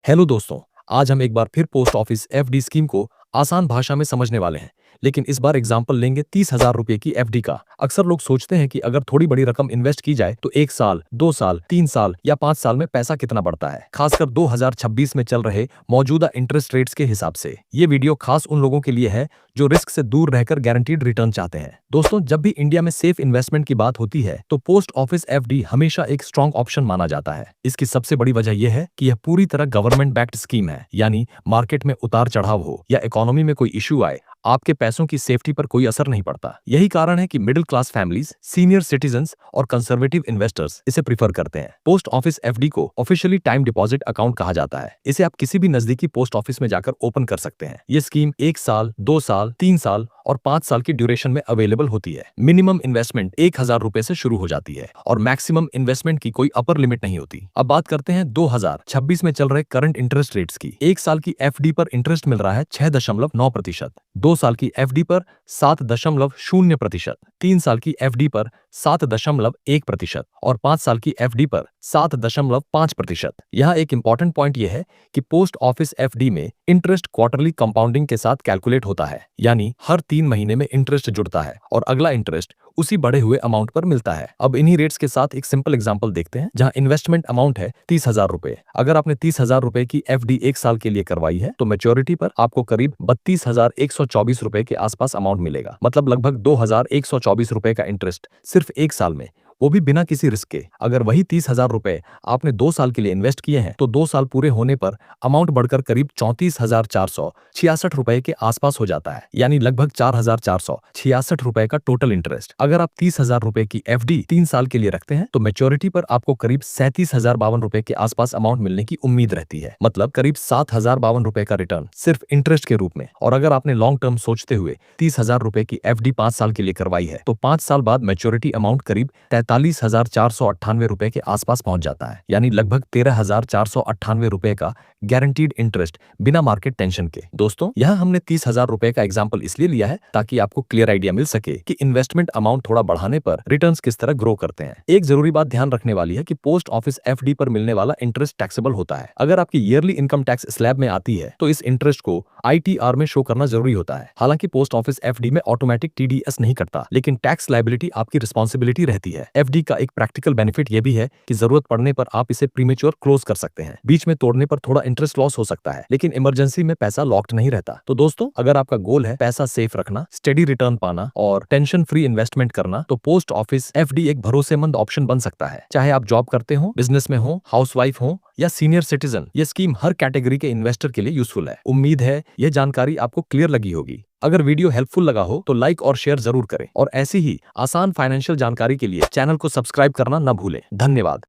Hello दोस्तों। आज हम एक बार फिर पोस्ट ऑफिस एफडी स्कीम को आसान भाषा में समझने वाले हैं। लेकिन इस बार एग्जाम्पल लेंगे 30,000 रुपए की एफडी का। अक्सर लोग सोचते हैं कि अगर थोड़ी बड़ी रकम इन्वेस्ट की जाए तो 1 साल, 2 साल, 3 साल या 5 साल में पैसा कितना बढ़ता है, खासकर 2026 में चल रहे मौजूदा इंटरेस्ट रेट्स के हिसाब से। ये वीडियो खास उन लोगों के लिए है जो रिस्क से दूर रहकर गारंटीड रिटर्न चाहते हैं। दोस्तों, जब भी इंडिया में सेफ इन्वेस्टमेंट की बात होती है तो पोस्ट ऑफिस एफडी हमेशा एक स्ट्रॉन्ग ऑप्शन माना जाता है। इसकी सबसे बड़ी वजह यह है कि यह पूरी तरह गवर्नमेंट बैक्ड स्कीम है, यानी मार्केट में उतार चढ़ाव हो या इकोनॉमी में कोई इशू आए, आपके पैसों की सेफ्टी पर कोई असर नहीं पड़ता। यही कारण है कि middle class families, senior citizens और कंजर्वेटिव इन्वेस्टर्स इसे प्रीफर करते हैं। पोस्ट ऑफिस एफडी को ऑफिशियली टाइम डिपॉजिट अकाउंट कहा जाता है। इसे आप किसी भी नजदीकी पोस्ट ऑफिस में जाकर ओपन कर सकते हैं। ये स्कीम 1 साल, 2 साल, 3 साल और 5 साल की ड्यूरेशन में अवेलेबल होती है। मिनिमम इन्वेस्टमेंट 1,000 रुपए से शुरू हो जाती है और मैक्सिमम इन्वेस्टमेंट की कोई अपर लिमिट नहीं होती। अब बात करते हैं 2026 में चल रहे करंट इंटरेस्ट रेट्स की। 1 साल की एफडी पर इंटरेस्ट मिल रहा है 6.9%, 2 साल की एफडी पर 7.0%, 3 साल की एफडी पर 7.1% और 5 साल की एफडी पर 7.5%। यहाँ एक इंपॉर्टेंट पॉइंट यह है कि पोस्ट ऑफिस एफडी में इंटरेस्ट क्वार्टरली कंपाउंडिंग के साथ कैलकुलेट होता है, यानी हर 3 महीने में इंटरेस्ट जुड़ता है और अगला इंटरेस्ट उसी बढ़े हुए अमाउंट पर मिलता है। अब इन्हीं रेट्स के साथ एक सिंपल एग्जांपल देखते हैं, जहां इन्वेस्टमेंट अमाउंट है 30,000 रुपए। अगर आपने 30,000 रुपए की एफडी 1 साल के लिए करवाई है तो मैच्योरिटी पर आपको करीब 32,124 रुपए के आसपास अमाउंट मिलेगा। मतलब लगभग 2,124 रुपए का इंटरेस्ट सिर्फ 1 साल में, वो भी बिना किसी रिस्क के। अगर वही 30,000 रुपए आपने 2 साल के लिए इन्वेस्ट किए हैं तो 2 साल पूरे होने पर अमाउंट बढ़कर करीब 34,466 रुपए के आसपास हो जाता है, यानी लगभग 4,466 रुपए का टोटल इंटरेस्ट। अगर आप 30,000 रुपए की एफडी 3 साल के लिए रखते हैं तो मैच्योरिटी पर आपको करीब 37,052 रुपए के आसपास अमाउंट मिलने की उम्मीद रहती है। मतलब करीब 7,052 रुपए का रिटर्न सिर्फ इंटरेस्ट के रूप में। और अगर आपने लॉन्ग टर्म सोचते हुए 30,000 रुपए की एफडी 5 साल के लिए करवाई है तो 5 साल बाद मैच्योरिटी अमाउंट करीब 43,498 रुपए के आसपास पहुंच जाता है, यानी लगभग 13,498 रुपए का गारंटीड इंटरेस्ट बिना मार्केट टेंशन के। दोस्तों, यहां हमने 30,000 रुपए का एग्जांपल इसलिए लिया है ताकि आपको क्लियर आइडिया मिल सके कि इन्वेस्टमेंट अमाउंट थोड़ा बढ़ाने पर रिटर्न्स किस तरह ग्रो करते हैं। एक जरूरी बात ध्यान रखने वाली है कि पोस्ट ऑफिस एफडी पर मिलने वाला इंटरेस्ट टैक्सेबल होता है। अगर आपकी ईयरली इनकम टैक्स स्लैब में आती है तो इस इंटरेस्ट को आईटीआर में शो करना जरूरी होता है। हालांकि पोस्ट ऑफिस एफडी में ऑटोमेटिक टीडीएस नहीं करता, लेकिन टैक्स लायबिलिटी आपकी रिस्पॉन्सिबिलिटी रहती है। एफडी का एक प्रैक्टिकल बेनिफिट यह भी है कि जरूरत पड़ने पर आप इसे प्रीमेच्योर क्लोज कर सकते हैं। बीच में तोड़ने पर थोड़ा इंटरेस्ट लॉस हो सकता है, लेकिन इमरजेंसी में पैसा लॉक्ड नहीं रहता। तो दोस्तों, अगर आपका गोल है पैसा सेफ रखना, स्टेडी रिटर्न पाना और टेंशन फ्री इन्वेस्टमेंट करना, तो पोस्ट ऑफिस एफडी एक भरोसेमंद ऑप्शन बन सकता है। चाहे आप जॉब करते हो, बिजनेस में हो, हाउसवाइफ हो या सीनियर सिटीजन, ये स्कीम हर कैटेगरी के इन्वेस्टर के लिए यूजफुल है। उम्मीद है यह जानकारी आपको क्लियर लगी होगी। अगर वीडियो हेल्पफुल लगा हो तो लाइक और शेयर जरूर करें और ऐसी ही आसान फाइनेंशियल जानकारी के लिए चैनल को सब्सक्राइब करना न भूलें। धन्यवाद।